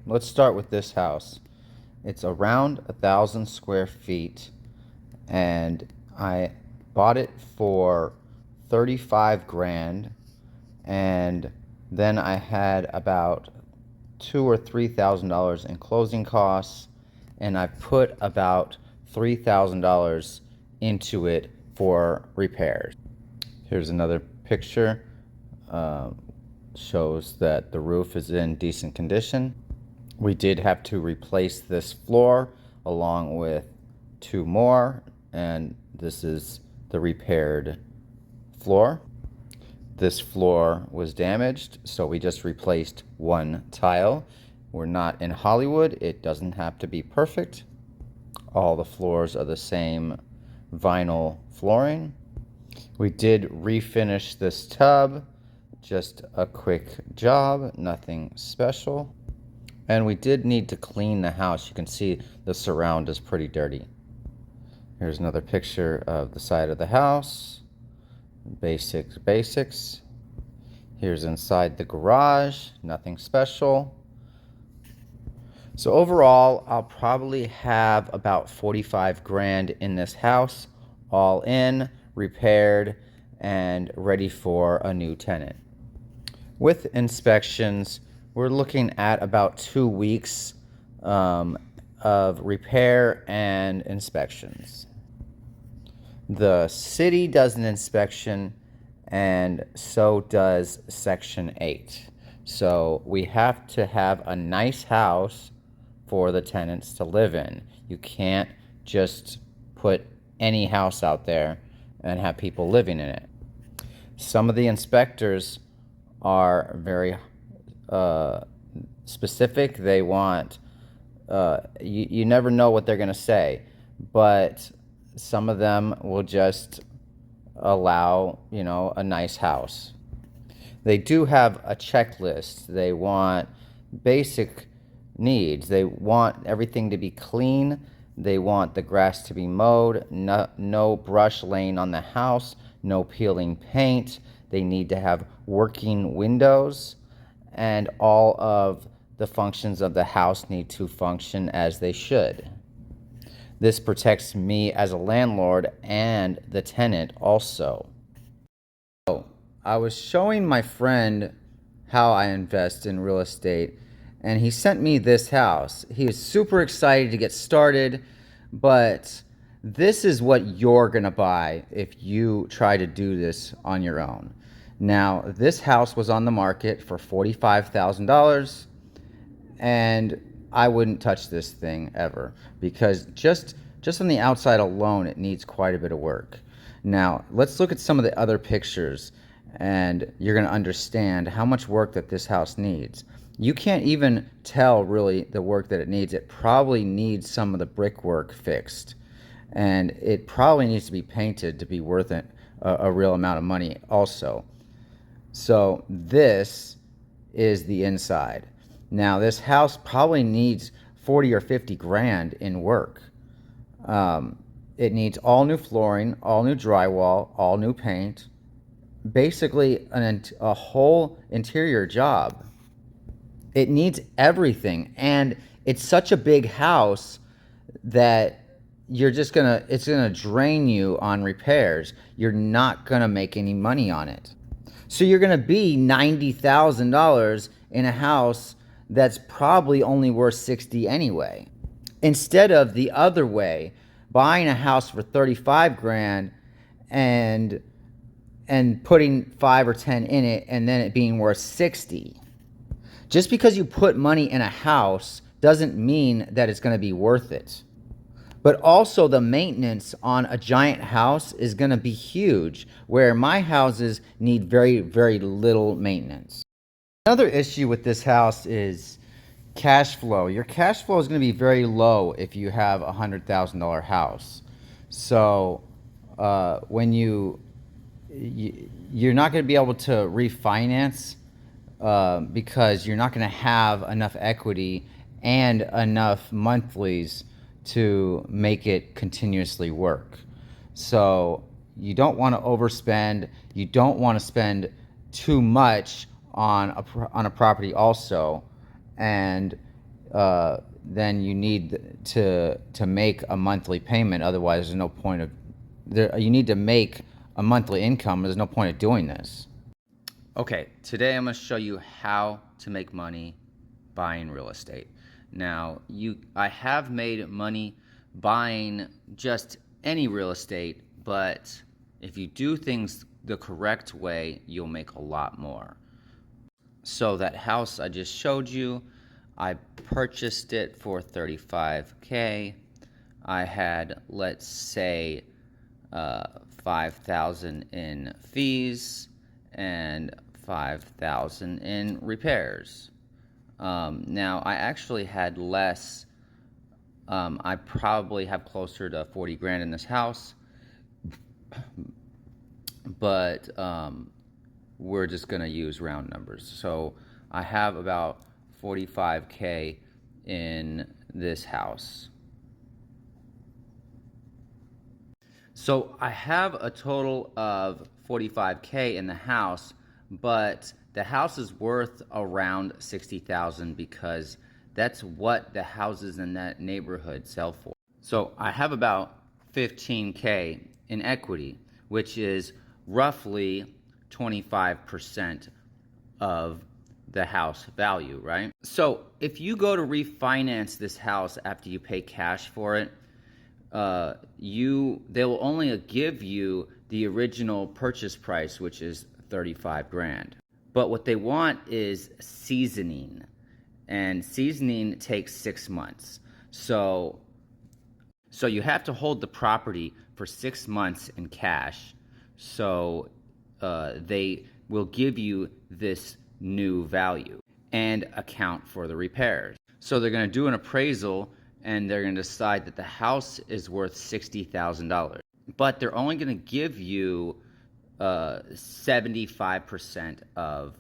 Let's start with this house. It's around 1,000 square feet, and I bought it for 35 grand, and then I had about $2,000 or $3,000 in closing costs, and I put about $3,000 into it for repairs. Here's another picture. Shows that the roof is in decent condition. We did have to replace this floor along with two more, and this is the repaired floor. This floor was damaged, so we just replaced one tile. We're not in Hollywood. It doesn't have to be perfect. All the floors are the same vinyl flooring. We did refinish this tub. Just a quick job, nothing special. And we did need to clean the house. You can see the surround is pretty dirty. Here's another picture of the side of the house. Basics. Here's inside the garage, nothing special. So overall, I'll probably have about 45 grand in this house, all in, repaired, and ready for a new tenant. With inspections, we're looking at about 2 weeks of repair and inspections. The city does an inspection, and so does Section 8. So we have to have a nice house for the tenants to live in. You can't just put any house out there and have people living in it. Some of the inspectors are very specific. They want, you never know what they're going to say, but some of them will just allow, a nice house. They do have a checklist. They want basic needs. They want everything to be clean. They want the grass to be mowed, no brush laying on the house, no peeling paint. They need to have working windows, and all of the functions of the house need to function as they should. This protects me as a landlord and the tenant also. So, I was showing my friend how I invest in real estate, and he sent me this house. He was super excited to get started, but this is what you're gonna buy if you try to do this on your own. Now, this house was on the market for $45,000, and I wouldn't touch this thing ever, because just on the outside alone, it needs quite a bit of work. Now, let's look at some of the other pictures, and you're going to understand how much work that this house needs. You can't even tell really the work that it needs. It probably needs some of the brickwork fixed, and it probably needs to be painted to be worth it a real amount of money also. So this is the inside. Now, this house probably needs 40 or 50 grand in work. It needs all new flooring, all new drywall, all new paint, basically a whole interior job. It needs everything, and it's such a big house that it's gonna drain you on repairs. You're not gonna make any money on it. So you're gonna be $90,000 in a house that's probably only worth 60 anyway. Instead of the other way, buying a house for 35 grand and putting 5 or 10 in it and then it being worth 60. Just because you put money in a house doesn't mean that it's going to be worth it. But also the maintenance on a giant house is going to be huge, where my houses need very, very little maintenance. Another issue with this house is cash flow. Your cash flow is going to be very low if you have a $100,000 house. So when you're not going to be able to refinance because you're not going to have enough equity and enough monthlies to make it continuously work. So you don't want to overspend. You don't want to spend too much on a property also, and then you need to make a monthly payment. Otherwise, there's no point of there. You need to make a monthly income. There's no point of doing this. Okay, today I'm going to show you how to make money buying real estate. Now, I have made money buying just any real estate, but if you do things the correct way, you'll make a lot more. So that house I just showed you, I purchased it for $35K. I had, let's say, $5,000 in fees and $5,000 in repairs. Now, I actually had less. I probably have closer to 40 grand in this house, but we're just going to use round numbers. So I have about $45K in this house. So I have a total of $45K in the house, but the house is worth around $60,000 because that's what the houses in that neighborhood sell for. So I have about $15K in equity, which is roughly 25% of the house value, right? So if you go to refinance this house after you pay cash for it, they will only give you the original purchase price, which is 35 grand. But what they want is seasoning, and seasoning takes 6 months. So you have to hold the property for 6 months in cash. So they will give you this new value and account for the repairs. So they're going to do an appraisal, and they're going to decide that the house is worth $60,000. But they're only going to give you 75% of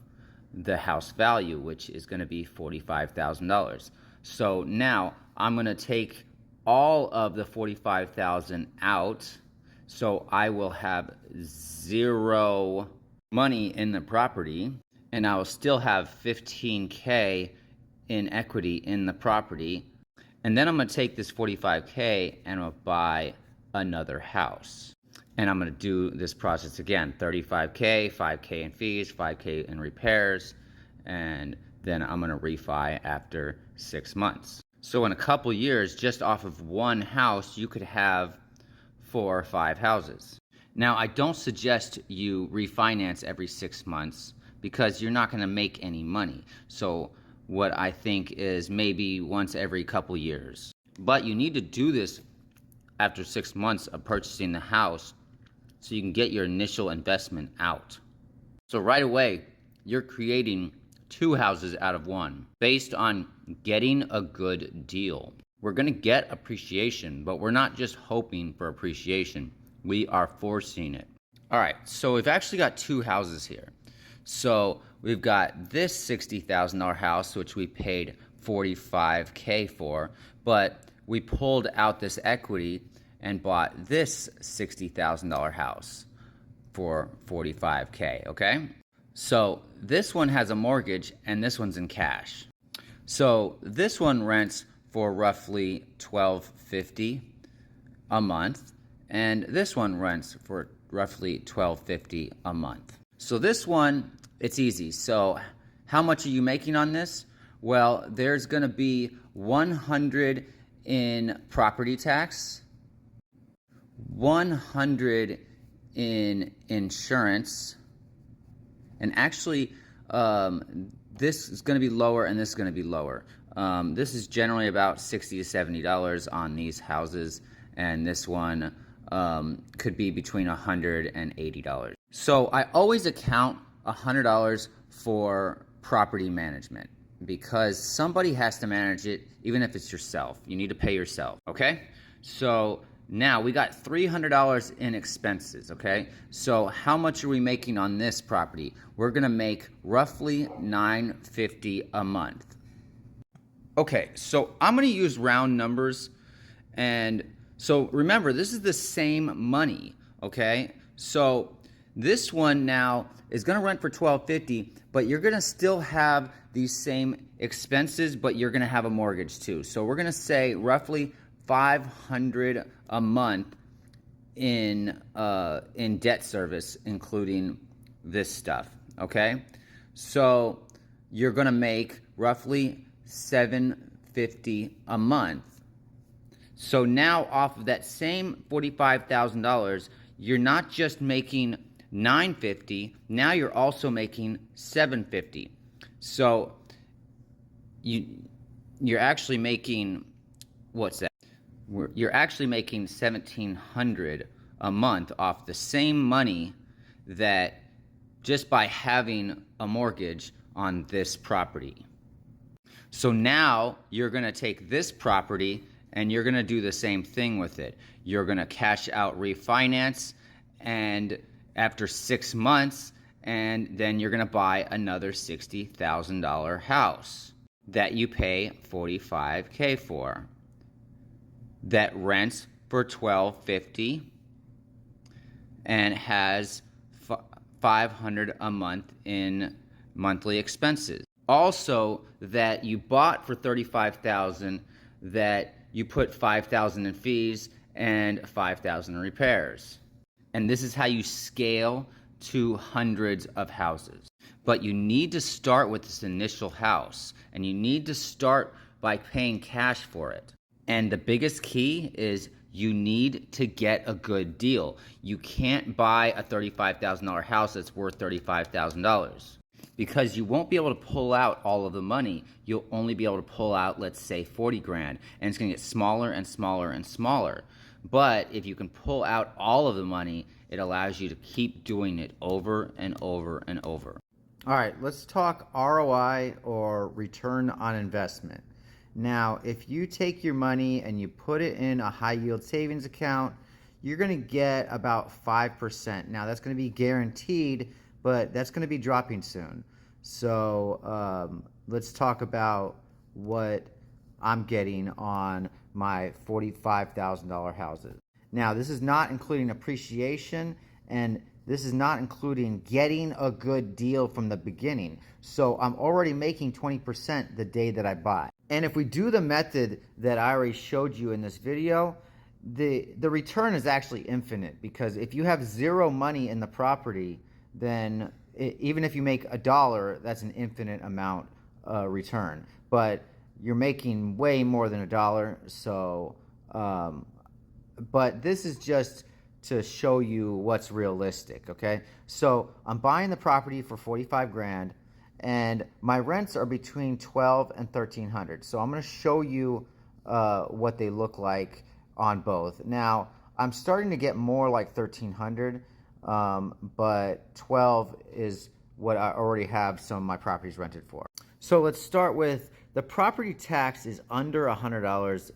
the house value, which is going to be $45,000. So now I'm going to take all of the $45,000 out, so I will have zero money in the property, and I will still have $15K in equity in the property. And then I'm going to take this $45K and I'm going to buy another house. And I'm going to do this process again. $35K, $5K in fees, $5K in repairs, and then I'm going to refi after 6 months. So in a couple years, just off of one house, you could have 4 or 5 houses. Now, I don't suggest you refinance every 6 months because you're not going to make any money. So what I think is maybe once every couple years. But you need to do this after 6 months of purchasing the house so you can get your initial investment out. So right away, you're creating 2 houses out of 1 based on getting a good deal. We're going to get appreciation, but we're not just hoping for appreciation. We are forcing it. All right, so we've actually got 2 houses here. So we've got this $60,000 house, which we paid $45K for, but we pulled out this equity and bought this $60,000 house for $45K, okay? So this one has a mortgage and this one's in cash. So this one rents for roughly $1,250 a month, and this one rents for roughly $1,250 a month. So this one, it's easy. So how much are you making on this? Well, there's going to be $100 in property tax, $100 in insurance, and actually this is going to be lower and this is going to be lower. This is generally about $60 to $70 on these houses, and this one could be between $100 and $80. So I always account $100 for property management because somebody has to manage it, even if it's yourself. You need to pay yourself, okay? So now we got $300 in expenses, okay? So how much are we making on this property? We're gonna make roughly $950 a month. Okay, so I'm gonna use round numbers, and so remember, this is the same money, okay? So This one now is going to rent for $1,250, but you're going to still have these same expenses, but you're going to have a mortgage too. So we're going to say roughly $500 a month in debt service, including this stuff. Okay, so you're going to make roughly $750 a month. So now off of that same $45,000, you're not just making $950, now you're also making $750. So you're actually making, what's that? You're actually making $1,700 a month off the same money that just by having a mortgage on this property. So now you're going to take this property and you're going to do the same thing with it. You're going to cash out refinance, and after 6 months, and then you're going to buy another $60,000 house that you pay $45K for, that rents for $1,250 and has $500 a month in monthly expenses. Also, that you bought for $35,000, that you put $5,000 in fees and $5,000 in repairs. And this is how you scale to hundreds of houses. But you need to start with this initial house, and you need to start by paying cash for it. And the biggest key is you need to get a good deal. You can't buy a $35,000 house that's worth $35,000, because you won't be able to pull out all of the money. You'll only be able to pull out, let's say, 40 grand, and it's going to get smaller and smaller and smaller. But if you can pull out all of the money, it allows you to keep doing it over and over and over. All right, let's talk ROI, or return on investment. Now, if you take your money and you put it in a high yield savings account, you're going to get about 5%. Now, that's going to be guaranteed, but that's going to be dropping soon. So let's talk about what I'm getting on my $45,000 houses. Now, this is not including appreciation, and this is not including getting a good deal from the beginning. So I'm already making 20% the day that I buy. And if we do the method that I already showed you in this video, the return is actually infinite, because if you have zero money in the property, then even if you make $1, that's an infinite amount return. But you're making way more than $1. So, but this is just to show you what's realistic. Okay, so I'm buying the property for 45 grand, and my rents are between 12 and 1300. So I'm going to show you what they look like on both. Now, I'm starting to get more like 1300. But 12 is what I already have some of my properties rented for. So let's start with the property tax is under $100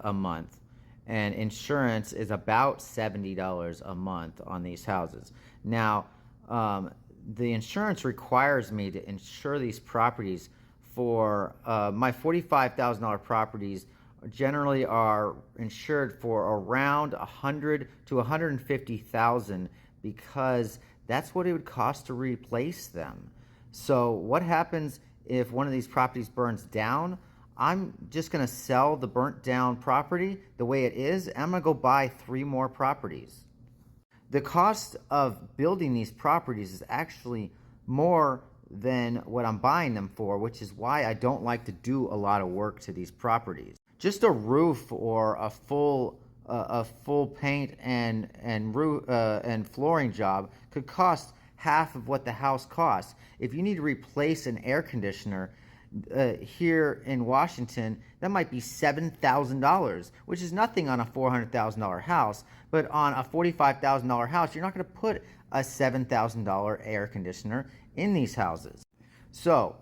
a month, and insurance is about $70 a month on these houses. Now, the insurance requires me to insure these properties for my $45,000 properties generally are insured for around $100,000 to $150,000, because that's what it would cost to replace them. So what happens if one of these properties burns down? I'm just going to sell the burnt down property the way it is, and I'm going to go buy 3 more properties. The cost of building these properties is actually more than what I'm buying them for, which is why I don't like to do a lot of work to these properties. Just a roof or a full paint and flooring job could cost half of what the house costs. If you need to replace an air conditioner here in Washington, that might be $7,000, which is nothing on a $400,000 house. But on a $45,000 house, you're not going to put a $7,000 air conditioner in these houses. So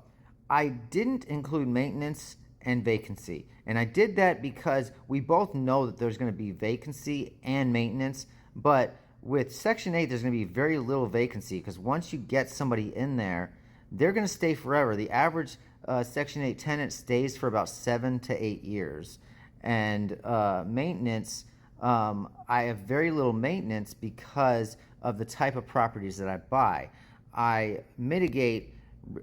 I didn't include maintenance and vacancy. And I did that because we both know that there's going to be vacancy and maintenance, but with Section 8, there's going to be very little vacancy, because once you get somebody in there, they're going to stay forever. The average Section 8 tenant stays for about 7 to 8 years. And maintenance, I have very little maintenance because of the type of properties that I buy. I mitigate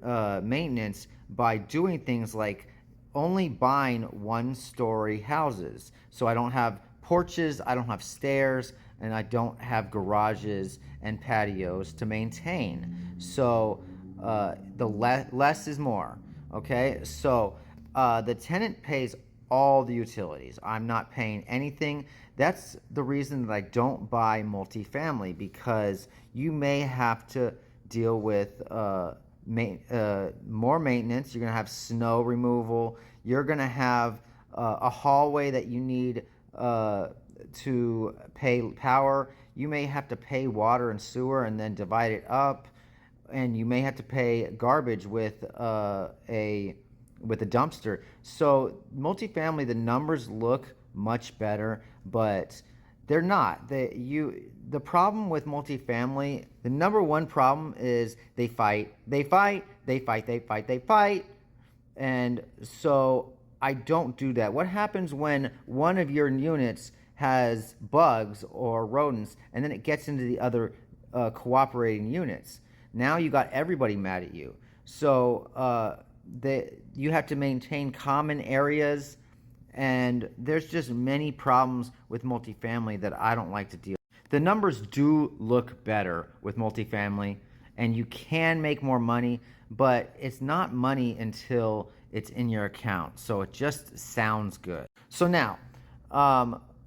maintenance by doing things like only buying one-story houses. So I don't have porches, I don't have stairs, and I don't have garages and patios to maintain. So the less is more. Okay, so the tenant pays all the utilities. I'm not paying anything. That's the reason that I don't buy multifamily, because you may have to deal with more maintenance. You're going to have snow removal. You're going to have a hallway that you need to pay power. You may have to pay water and sewer and then divide it up. And you may have to pay garbage with a dumpster. So multifamily, the numbers look much better, but they're not. The problem with multifamily, the number one problem is they fight. And so I don't do that. What happens when one of your units has bugs or rodents and then it gets into the other cooperating units? Now you got everybody mad at you. So you have to maintain common areas, and there's just many problems with multifamily that I don't like to deal with. The numbers do look better with multifamily, and you can make more money, but it's not money until it's in your account. So it just sounds good. So now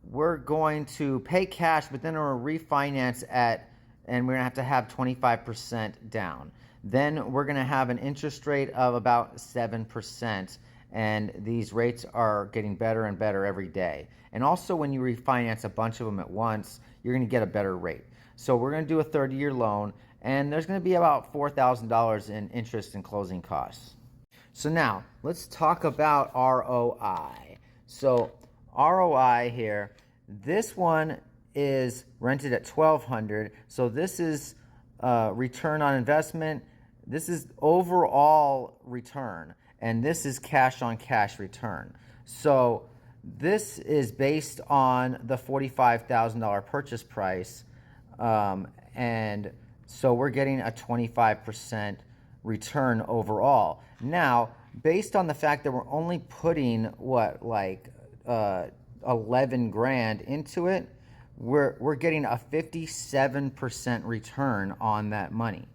we're going to pay cash, but then we're going to refinance and we're going to have 25% down. Then we're going to have an interest rate of about 7%, and these rates are getting better and better every day. And also, when you refinance a bunch of them at once, you're going to get a better rate. So we're going to do a 30-year loan, and there's going to be about $4,000 in interest and closing costs. So now, let's talk about ROI. So ROI here, this one is rented at $1,200. So this is return on investment. This is overall return, and this is cash on cash return. So this is based on the $45,000 purchase price, and so we're getting a 25% return overall. Now, based on the fact that we're only putting 11 grand into it, we're getting a 57% return on that money.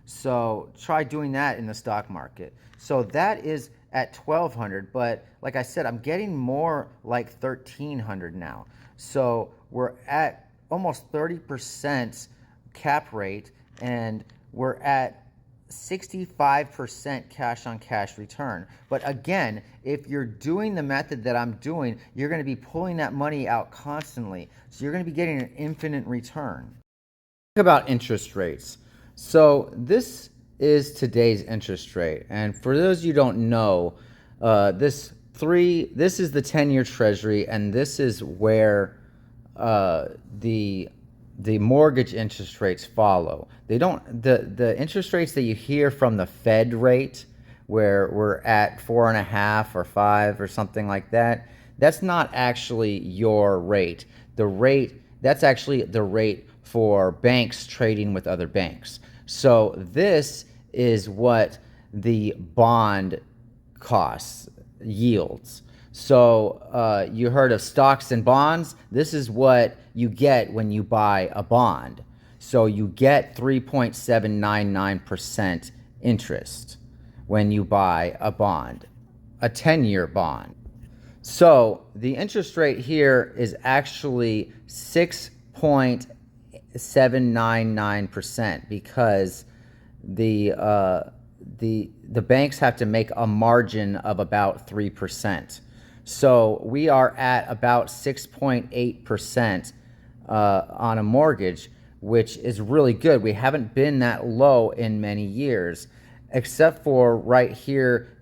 So try doing that in the stock market. So that is at $1,200, but like I said, I'm getting more like $1,300 now. So we're at almost 30% cap rate, and we're at 65% cash on cash return. But again, if you're doing the method that I'm doing, you're going to be pulling that money out constantly. So you're going to be getting an infinite return. Talk about interest rates. So this is today's interest rate. And for those of you who don't know, this is the 10-year treasury, and this is where the mortgage interest rates follow. They don't, the interest rates that you hear from the Fed rate, where we're at 4.5 or 5 or something like that, that's not actually your rate. That's actually the rate for banks trading with other banks. So this is what the bond costs, yields. So you heard of stocks and bonds. This is what you get when you buy a bond. So you get 3.799% interest when you buy a bond, a 10-year bond. So the interest rate here is actually 6.799% because the banks have to make a margin of about 3%. So we are at about 6.8% on a mortgage, which is really good. We haven't been that low in many years, except for right here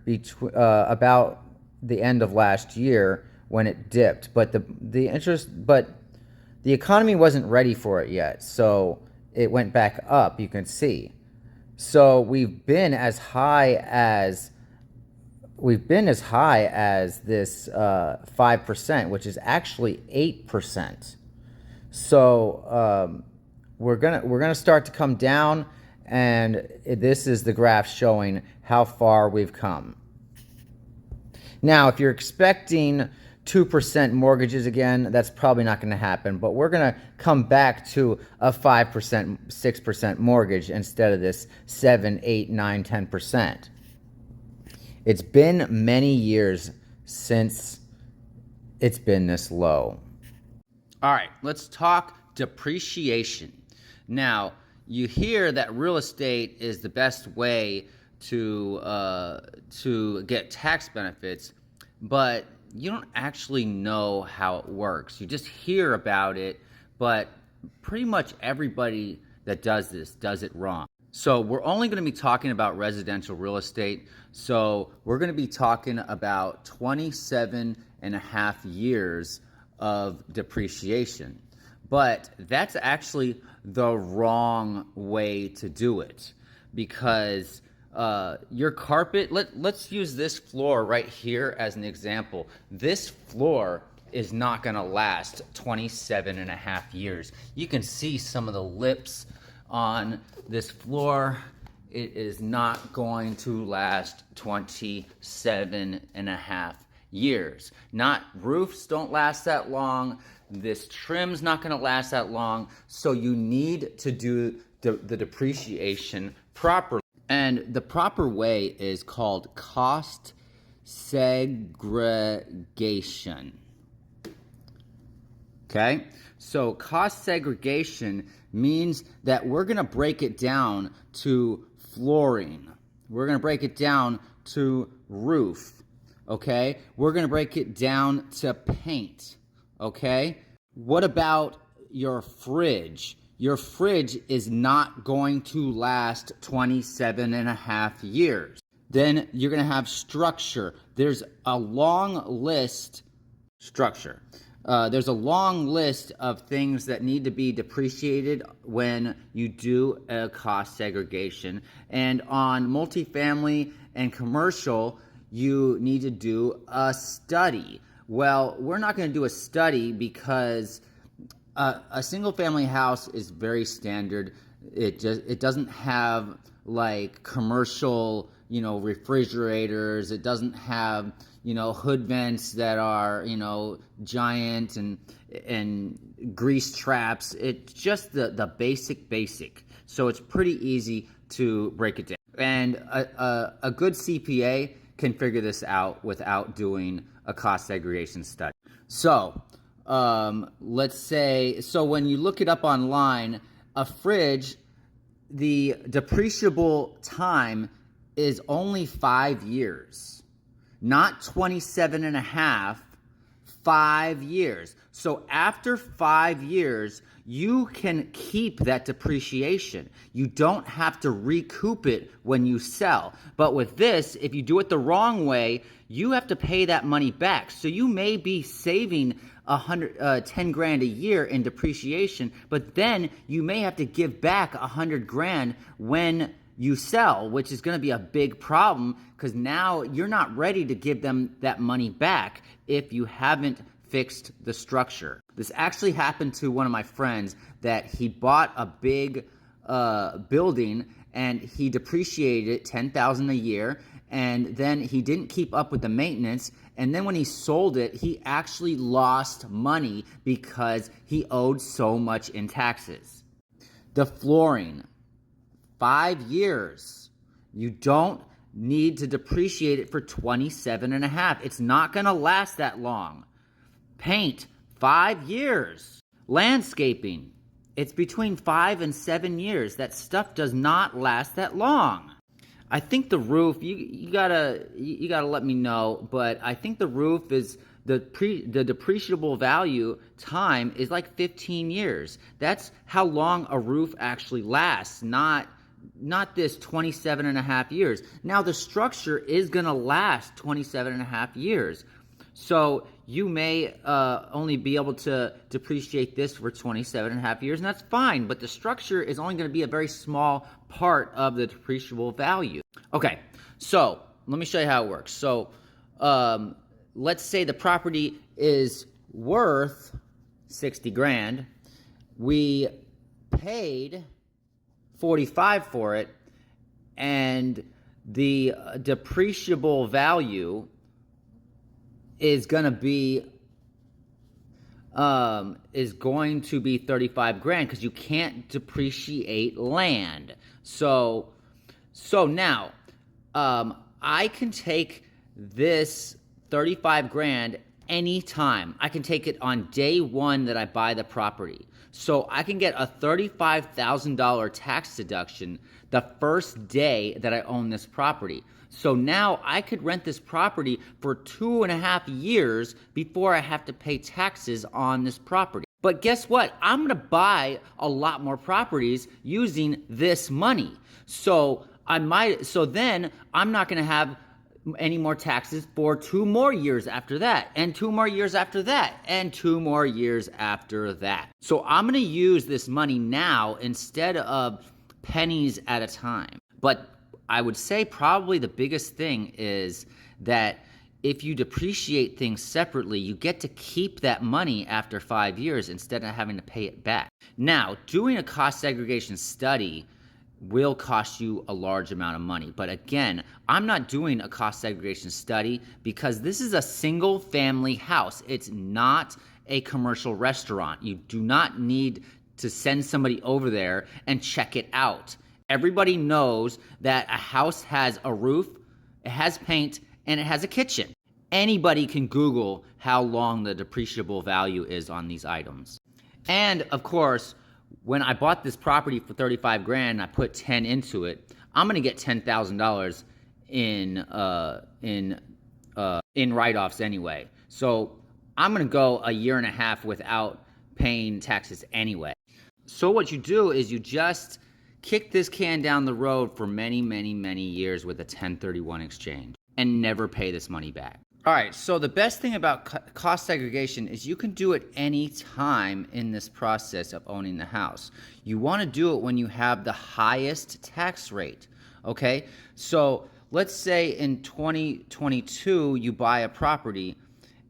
about the end of last year when it dipped. But the economy wasn't ready for it yet, so it went back up, you can see. So we've been as high as this 5%, which is actually 8%. So we're gonna start to come down, and this is the graph showing how far we've come. Now, if you're expecting 2% mortgages again, that's probably not going to happen, but we're going to come back to a 5%, 6% mortgage instead of this 7, 8, 9, 10%. It's been many years since it's been this low. All right, let's talk depreciation. Now, you hear that real estate is the best way to get tax benefits, but you don't actually know how it works. You just hear about it, but pretty much everybody that does this does it wrong. So we're only going to be talking about residential real estate. So we're going to be talking about 27 and a half years of depreciation. But that's actually the wrong way to do it, because your carpet, let's use this floor right here as an example. This floor is not going to last 27 and a half years. You can see some of the lips on this floor. It is not going to last 27 and a half years. Not roofs don't last that long. This trim's not going to last that long. So you need to do the depreciation properly. And the proper way is called cost segregation. Okay? So cost segregation means that we're going to break it down to flooring. We're going to break it down to roof. Okay? We're going to break it down to paint. Okay? What about your fridge? Your fridge is not going to last 27 and a half years. Then you're going to have structure. There's a long list. There's a long list of things that need to be depreciated when you do a cost segregation. And on multifamily and commercial, you need to do a study. Well, we're not going to do a study because a single family house is very standard. It doesn't have like commercial, refrigerators. It doesn't have, hood vents that are, giant and grease traps. It's just the basic. So it's pretty easy to break it down. And a good CPA can figure this out without doing a cost segregation study. So let's say, so when you look it up online, a fridge, the depreciable time is only 5 years, not 27 and a half, 5 years. So after 5 years, you can keep that depreciation. You don't have to recoup it when you sell. But with this, if you do it the wrong way, you have to pay that money back. So you may be saving 10 grand a year in depreciation, but then you may have to give back 100 grand when you sell, which is going to be a big problem because now you're not ready to give them that money back if you haven't fixed the structure. This actually happened to one of my friends, that he bought a big building and he depreciated it $10,000 a year, and then he didn't keep up with the maintenance, and then when he sold it, he actually lost money because he owed so much in taxes. The flooring, 5 years. You don't need to depreciate it for 27 and a half. It's not going to last that long. Paint, 5 years. Landscaping, it's between 5 and 7 years. That stuff does not last that long. I think the roof, you gotta let me know, but I think the roof is the depreciable value time is like 15 years. That's how long a roof actually lasts, not this 27 and a half years. Now the structure is gonna last 27 and a half years. So you may only be able to depreciate this for 27 and a half years, and that's fine, but the structure is only going to be a very small part of the depreciable value. Okay, so let me show you how it works. So let's say the property is worth 60 grand. We paid $45 for it, and the depreciable value is going to be 35 grand, because you can't depreciate land. So now I can take this 35 grand anytime. I can take it on day one that I buy the property. So I can get a $35,000 tax deduction the first day that I own this property. So now I could rent this property for 2.5 years before I have to pay taxes on this property. But guess what? I'm going to buy a lot more properties using this money. So then I'm not going to have any more taxes for 2 more years after that, and 2 more years after that, and 2 more years after that. So I'm going to use this money now instead of pennies at a time. But I would say probably the biggest thing is that if you depreciate things separately, you get to keep that money after 5 years instead of having to pay it back. Now, doing a cost segregation study will cost you a large amount of money. But again, I'm not doing a cost segregation study because this is a single family house. It's not a commercial restaurant. You do not need to send somebody over there and check it out. Everybody knows that a house has a roof, it has paint, and it has a kitchen. Anybody can Google how long the depreciable value is on these items. And of course, when I bought this property for 35 grand, and I put 10 into it, I'm going to get $10,000 in write-offs anyway. So I'm going to go 1.5 years without paying taxes anyway. So what you do is you just kick this can down the road for many, many, many years with a 1031 exchange and never pay this money back. All right, so the best thing about cost segregation is you can do it any time in this process of owning the house. You want to do it when you have the highest tax rate, okay? So let's say in 2022 you buy a property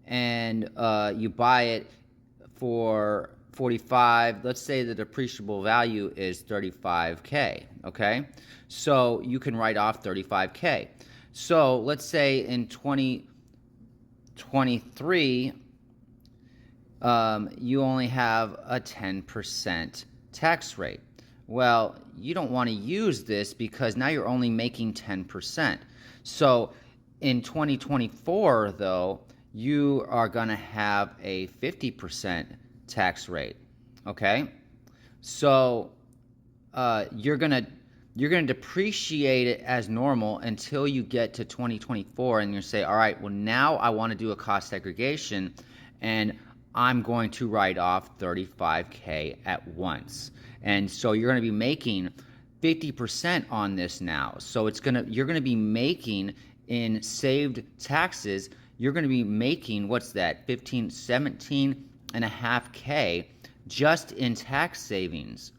and you buy it for 45. Let's say the depreciable value is 35K, okay? So you can write off 35K. So let's say in 2023, you only have a 10% tax rate. Well, you don't want to use this because now you're only making 10%. So in 2024, though, you are going to have a 50% tax rate. Okay? So you're going to depreciate it as normal until you get to 2024, and you say, all right, well, now I want to do a cost segregation, and I'm going to write off 35K at once. And so you're going to be making 50% on this now. So you're going to be making in saved taxes, you're going to be making, what's that, 17.5K just in tax savings,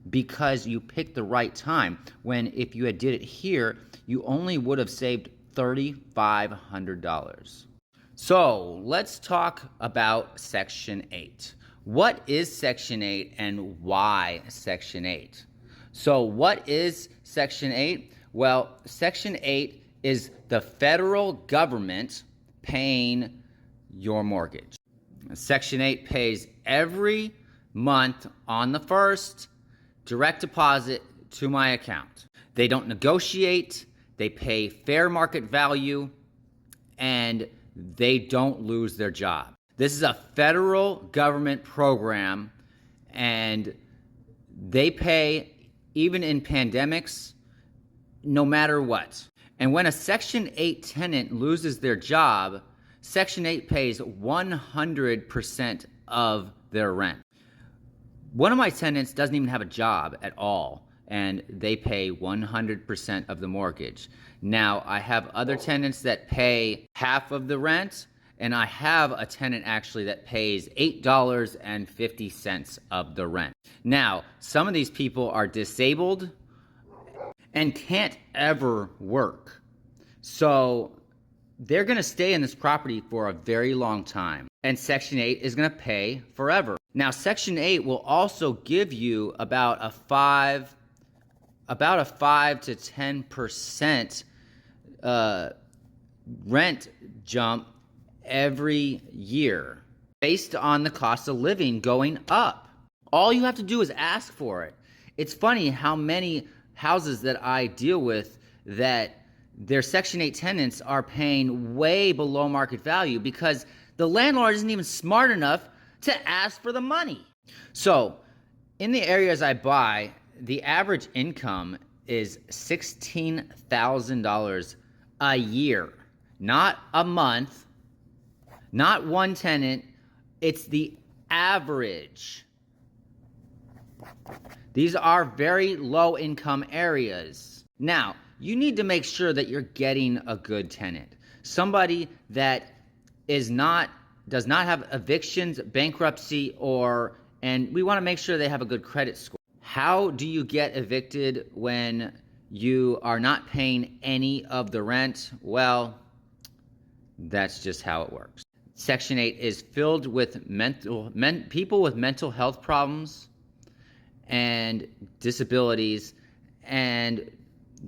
because you picked the right time, when if you had did it here, you only would have saved $3,500. So let's talk about Section 8. What is Section 8 and why Section 8? So what is Section 8? Well, Section 8 is the federal government paying your mortgage. Section 8 pays every month on the 1st, direct deposit to my account. They don't negotiate, they pay fair market value, and they don't lose their job. This is a federal government program, and they pay even in pandemics, no matter what. And when a Section 8 tenant loses their job, Section 8 pays 100% of their rent. One of my tenants doesn't even have a job at all, and they pay 100% of the mortgage. Now, I have other tenants that pay half of the rent, and I have a tenant actually that pays $8.50 of the rent. Now, some of these people are disabled and can't ever work. So they're going to stay in this property for a very long time. and Section 8 is going to pay forever. Now, Section 8 will also give you about a 5 to 10% rent jump every year based on the cost of living going up. All you have to do is ask for it. It's funny how many houses that I deal with that their Section 8 tenants are paying way below market value because the landlord isn't even smart enough to ask for the money. So, in the areas I buy, the average income is $16,000 a year, not a month, not one tenant. It's the average. These are very low income areas. Now, you need to make sure that you're getting a good tenant. Somebody that does not have evictions, bankruptcy, and we want to make sure they have a good credit score. How do you get evicted when you are not paying any of the rent? Well, that's just how it works. Section 8 is filled with people with mental health problems and disabilities and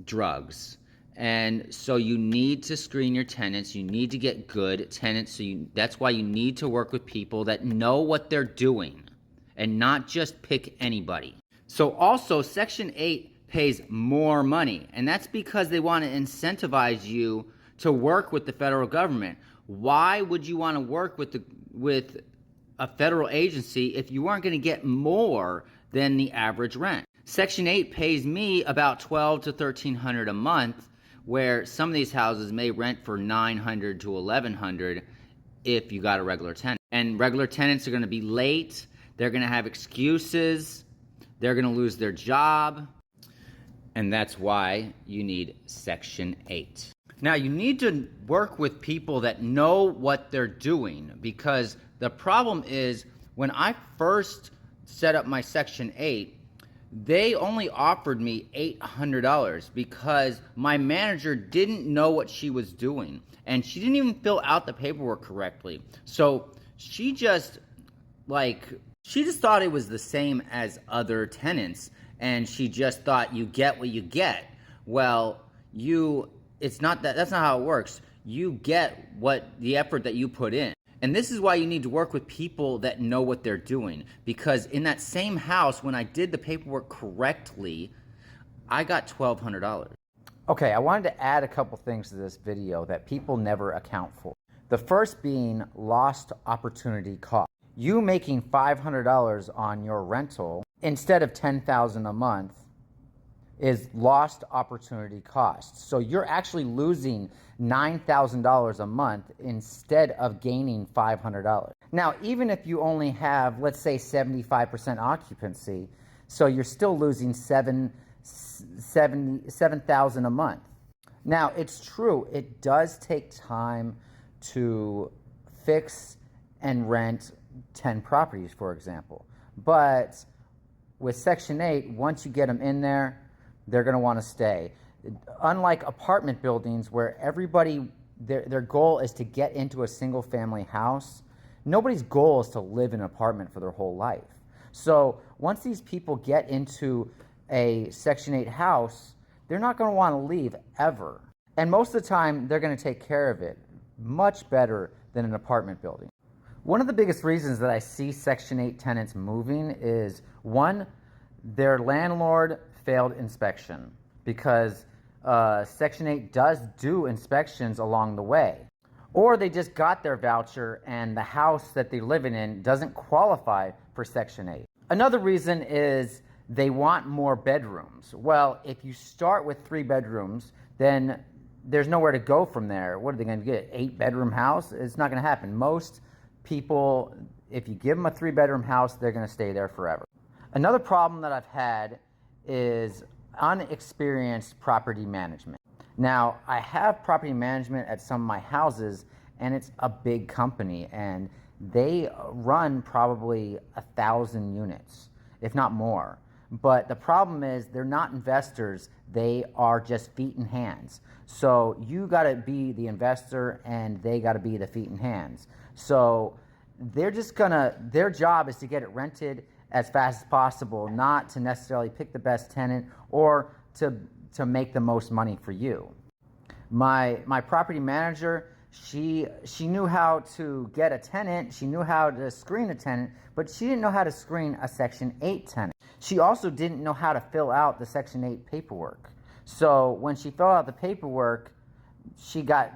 drugs. And so you need to screen your tenants. You need to get good tenants. That's why you need to work with people that know what they're doing and not just pick anybody. So also, Section 8 pays more money, and that's because they want to incentivize you to work with the federal government. Why would you want to work with a federal agency if you weren't going to get more than the average rent? Section 8 pays me about $1,200 to $1,300 a month, where some of these houses may rent for $900 to $1,100 if you got a regular tenant. And regular tenants are going to be late. They're going to have excuses. They're going to lose their job. And that's why you need Section 8. Now, you need to work with people that know what they're doing, because the problem is when I first set up my Section 8, they only offered me $800 because my manager didn't know what she was doing, and she didn't even fill out the paperwork correctly. So she just thought it was the same as other tenants, and she just thought you get what you get. Well, that's not how it works. You get what the effort that you put in. And this is why you need to work with people that know what they're doing. Because in that same house, when I did the paperwork correctly, I got $1,200. Okay, I wanted to add a couple things to this video that people never account for. The first being lost opportunity cost. You making $500 on your rental instead of $10,000 a month is lost opportunity costs. So you're actually losing $9,000 a month instead of gaining $500. Now, even if you only have, let's say, 75% occupancy, so you're still losing $7,000 a month. Now, it's true, it does take time to fix and rent 10 properties, for example. But with Section 8, once you get them in there, they're going to want to stay. Unlike apartment buildings where everybody, their goal is to get into a single family house, nobody's goal is to live in an apartment for their whole life. So once these people get into a Section 8 house, they're not going to want to leave ever. And most of the time, they're going to take care of it much better than an apartment building. One of the biggest reasons that I see Section 8 tenants moving is, one, their landlord failed inspection, because Section 8 does do inspections along the way. Or they just got their voucher and the house that they're living in doesn't qualify for Section 8. Another reason is they want more bedrooms. Well, if you start with 3 bedrooms, then there's nowhere to go from there. What are they going to get, 8-bedroom house? It's not going to happen. Most people, if you give them a 3-bedroom house, they're going to stay there forever. Another problem that I've had is unexperienced property management. Now, I have property management at some of my houses, and it's a big company, and they run probably 1,000 units, if not more. But the problem is they're not investors, they are just feet and hands. So you got to be the investor, and they got to be the feet and hands. So they're just gonna, their job is to get it rented as fast as possible, not to necessarily pick the best tenant or to make the most money for you. My property manager, she knew how to get a tenant, she knew how to screen a tenant, but she didn't know how to screen a Section 8 tenant. She also didn't know how to fill out the Section 8 paperwork. So when she filled out the paperwork, she got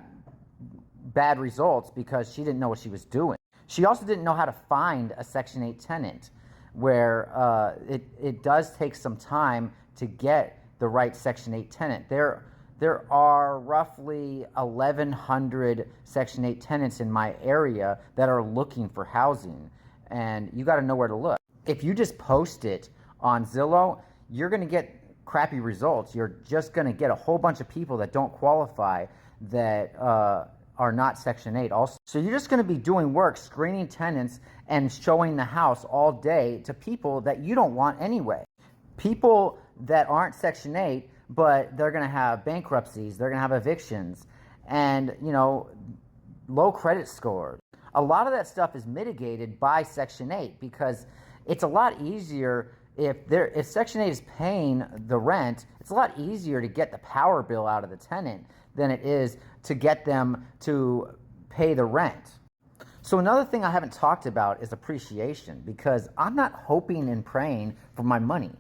bad results because she didn't know what she was doing. She also didn't know how to find a Section 8 tenant, where it does take some time to get the right Section 8 tenant. There are roughly 1,100 Section 8 tenants in my area that are looking for housing, and you got to know where to look. If you just post it on Zillow, you're going to get crappy results. You're just going to get a whole bunch of people that don't qualify, that are not Section 8 also. So you're just going to be doing work, screening tenants and showing the house all day to people that you don't want anyway. People that aren't Section 8, but they're going to have bankruptcies, they're going to have evictions, and, you know, low credit scores. A lot of that stuff is mitigated by Section 8 because it's a lot easier if Section 8 is paying the rent, it's a lot easier to get the power bill out of the tenant than it is to get them to pay the rent. So another thing I haven't talked about is appreciation, because I'm not hoping and praying for my money.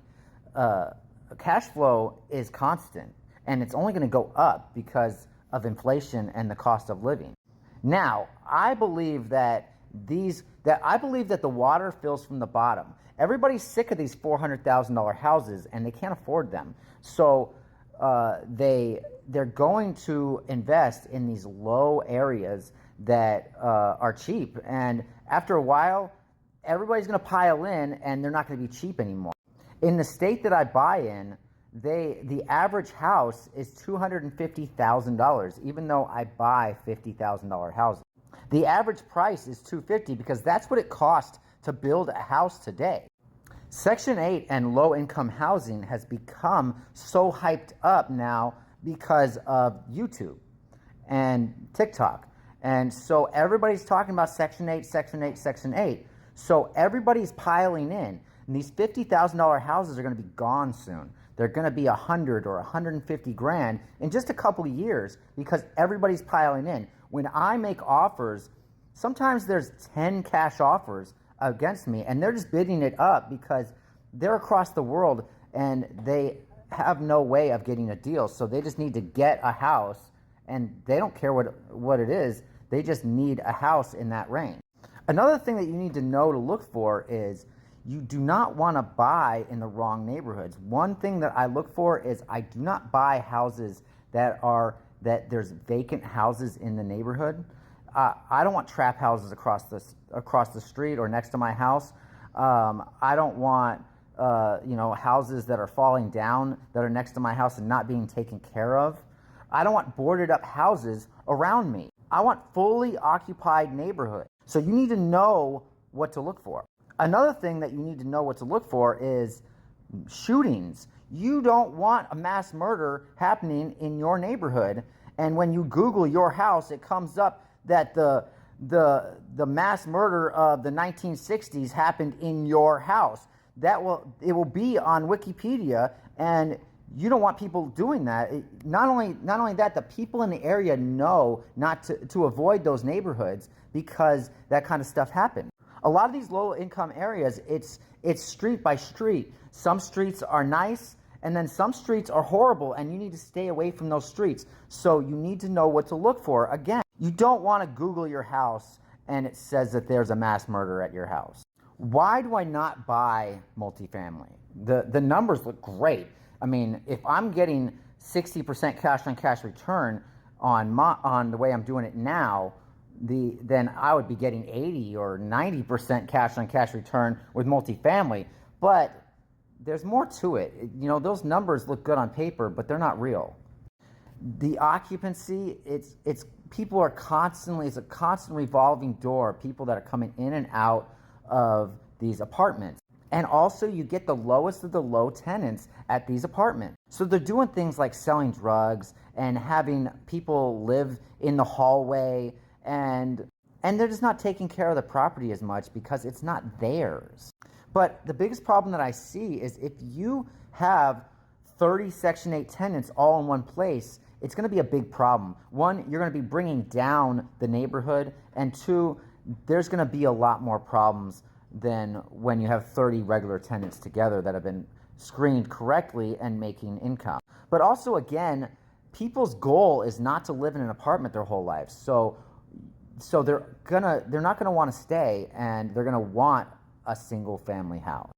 Cash flow is constant, and it's only going to go up because of inflation and the cost of living. Now, I believe that the water fills from the bottom. Everybody's sick of these $400,000 houses, and they can't afford them. So they're going to invest in these low areas that are cheap, and after a while, everybody's going to pile in, and they're not going to be cheap anymore. In the state that I buy in, the average house is $250,000, even though I buy $50,000 houses. The average price is $250,000 because that's what it costs to build a house today. Section 8 and low-income housing has become so hyped up now because of YouTube and TikTok. And so everybody's talking about Section 8, Section 8, Section 8. So everybody's piling in. And these $50,000 houses are going to be gone soon. They're going to be $100 or $150,000 in just a couple of years because everybody's piling in. When I make offers, sometimes there's 10 cash offers against me, and they're just bidding it up because they're across the world and they have no way of getting a deal. So they just need to get a house, and they don't care what it is. They just need a house in that range. Another thing that you need to know to look for is you do not want to buy in the wrong neighborhoods. One thing that I look for is I do not buy houses that there's vacant houses in the neighborhood. I don't want trap houses across the street or next to my house. I don't want houses that are falling down that are next to my house and not being taken care of. I don't want boarded up houses around me. I want fully occupied neighborhoods. So you need to know what to look for. Another thing that you need to know what to look for is shootings. You don't want a mass murder happening in your neighborhood. And when you Google your house, it comes up that the mass murder of the 1960s happened in your house. It will be on Wikipedia, and you don't want people doing that. Not only that, the people in the area know not to avoid those neighborhoods because that kind of stuff happened. A lot of these low-income areas, it's street by street. Some streets are nice, and then some streets are horrible, and you need to stay away from those streets. So you need to know what to look for. Again, you don't want to Google your house and it says that there's a mass murder at your house. Why do I not buy multifamily? The numbers look great. I mean, if I'm getting 60% cash-on-cash return on the way I'm doing it now, then I would be getting 80 or 90% cash-on-cash return with multifamily. But there's more to it. Those numbers look good on paper, but they're not real. The occupancy, it's a constant revolving door. People that are coming in and out of these apartments. And also you get the lowest of the low tenants at these apartments. So they're doing things like selling drugs and having people live in the hallway. And and they're just not taking care of the property as much because it's not theirs. But the biggest problem that I see is if you have 30 Section 8 tenants all in one place, it's going to be a big problem. One, you're going to be bringing down the neighborhood, and two, there's going to be a lot more problems than when you have 30 regular tenants together that have been screened correctly and making income. But also, again, people's goal is not to live in an apartment their whole lives. So they're not gonna want to stay, and they're gonna want a single family house.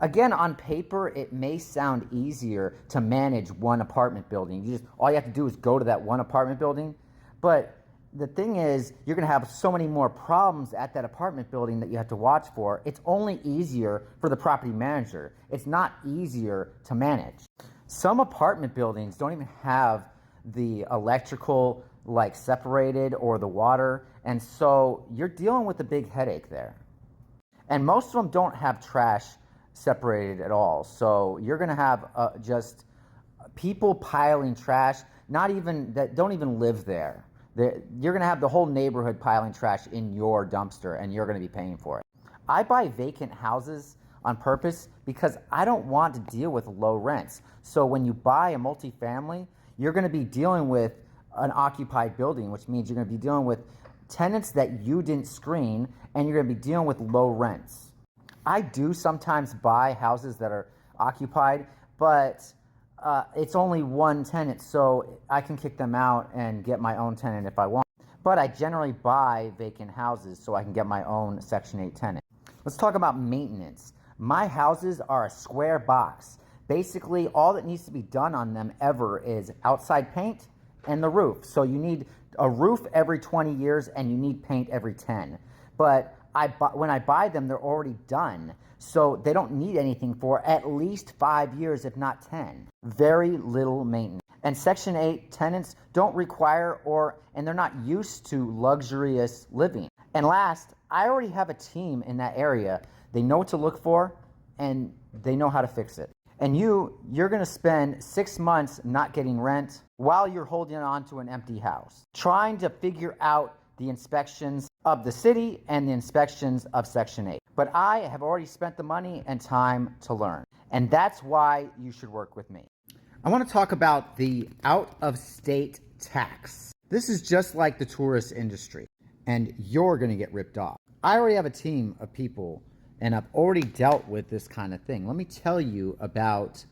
Again, on paper, it may sound easier to manage one apartment building. All you have to do is go to that one apartment building. But the thing is, you're going to have so many more problems at that apartment building that you have to watch for. It's only easier for the property manager. It's not easier to manage. Some apartment buildings don't even have the electrical separated or the water, and so you're dealing with a big headache there. And most of them don't have trash separated at all. So you're going to have just people piling trash, that don't even live there. You're going to have the whole neighborhood piling trash in your dumpster, and you're going to be paying for it. I buy vacant houses on purpose because I don't want to deal with low rents. So when you buy a multifamily, you're going to be dealing with an occupied building, which means you're going to be dealing with tenants that you didn't screen, and you're going to be dealing with low rents. I do sometimes buy houses that are occupied, but it's only one tenant, so I can kick them out and get my own tenant if I want. But I generally buy vacant houses so I can get my own Section 8 tenant. Let's talk about maintenance. My houses are a square box. Basically, all that needs to be done on them ever is outside paint and the roof. So you need a roof every 20 years and you need paint every 10. But when I buy them, they're already done. So they don't need anything for at least 5 years, if not 10. Very little maintenance. And Section 8 tenants don't require and they're not used to luxurious living. And last, I already have a team in that area. They know what to look for and they know how to fix it. And you're going to spend 6 months not getting rent while you're holding on to an empty house, trying to figure out the inspections of the city and the inspections of Section 8. But I have already spent the money and time to learn. And that's why you should work with me. I want to talk about the out-of-state tax. This is just like the tourist industry, and you're going to get ripped off. I already have a team of people, and I've already dealt with this kind of thing. Let me tell you about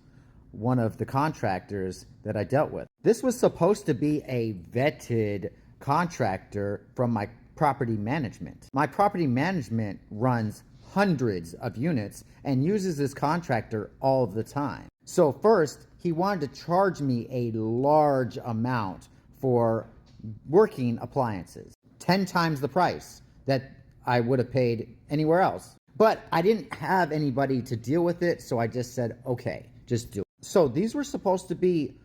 one of the contractors that I dealt with. This was supposed to be a vetted contractor from my property management. My property management runs hundreds of units and uses this contractor all the time. So first, he wanted to charge me a large amount for working appliances, 10 times the price that I would have paid anywhere else. But I didn't have anybody to deal with it, so I just said, okay, just do it. So these were supposed to be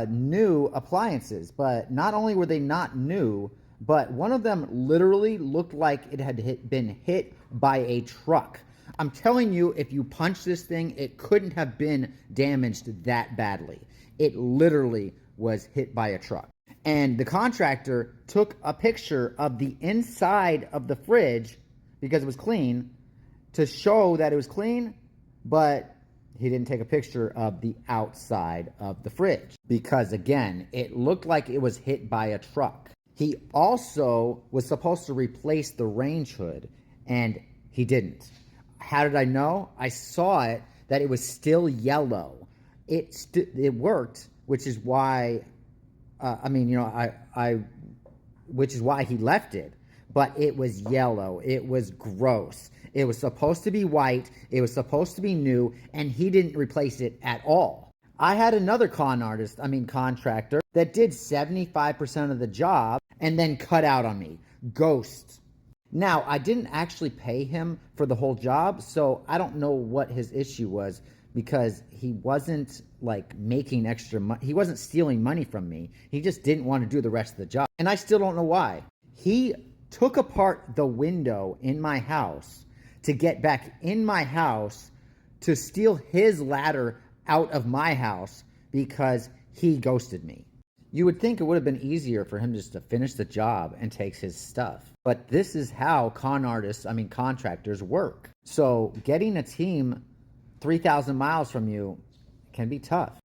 new appliances, but not only were they not new, but one of them literally looked like it had been hit by a truck. I'm telling you, if you punch this thing, it couldn't have been damaged that badly. It literally was hit by a truck. And the contractor took a picture of the inside of the fridge because it was clean to show that it was clean, but he didn't take a picture of the outside of the fridge because, again, it looked like it was hit by a truck. He also was supposed to replace the range hood, and he didn't. How did I know? I saw it, that it was still yellow. It worked, which is why, which is why he left it. But it was yellow. It was gross. It was supposed to be white. It was supposed to be new, and he didn't replace it at all. I had another contractor that did 75% of the job and then cut out on me. Ghost. Now, I didn't actually pay him for the whole job, so I don't know what his issue was because he wasn't making extra money. He wasn't stealing money from me. He just didn't want to do the rest of the job. And I still don't know why. He took apart the window in my house to get back in my house to steal his ladder out of my house because he ghosted me. You would think it would have been easier for him just to finish the job and takes his stuff. But this is how contractors work. So getting a team 3,000 miles from you can be tough.